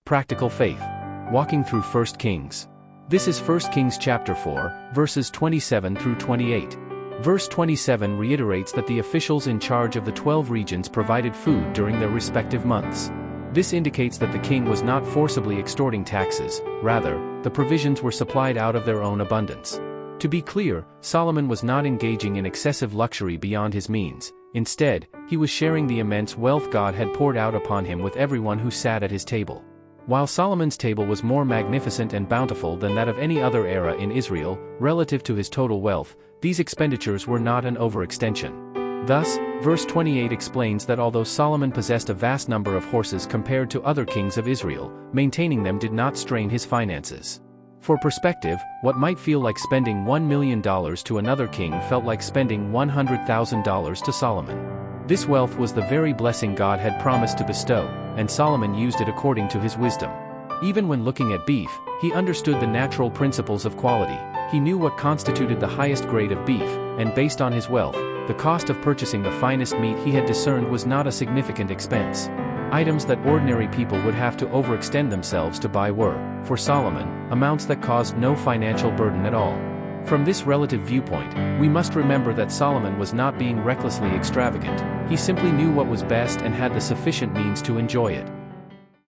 Practical faith. Walking through 1 Kings. This is 1 Kings chapter 4, verses 27 through 28. Verse 27 reiterates that the officials in charge of the 12 regions provided food during their respective months. This indicates that the king was not forcibly extorting taxes, rather, the provisions were supplied out of their own abundance. To be clear, Solomon was not engaging in excessive luxury beyond his means. Instead, he was sharing the immense wealth God had poured out upon him with everyone who sat at his table. While Solomon's table was more magnificent and bountiful than that of any other era in Israel, relative to his total wealth, these expenditures were not an overextension. Thus, verse 28 explains that although Solomon possessed a vast number of horses compared to other kings of Israel, maintaining them did not strain his finances. For perspective, what might feel like spending $1 million to another king felt like spending $100,000 to Solomon. This wealth was the very blessing God had promised to bestow, and Solomon used it according to his wisdom. Even when looking at beef, he understood the natural principles of quality. He knew what constituted the highest grade of beef, and based on his wealth, the cost of purchasing the finest meat he had discerned was not a significant expense. Items that ordinary people would have to overextend themselves to buy were, for Solomon, amounts that caused no financial burden at all. From this relative viewpoint, we must remember that Solomon was not being recklessly extravagant. He simply knew what was best and had the sufficient means to enjoy it.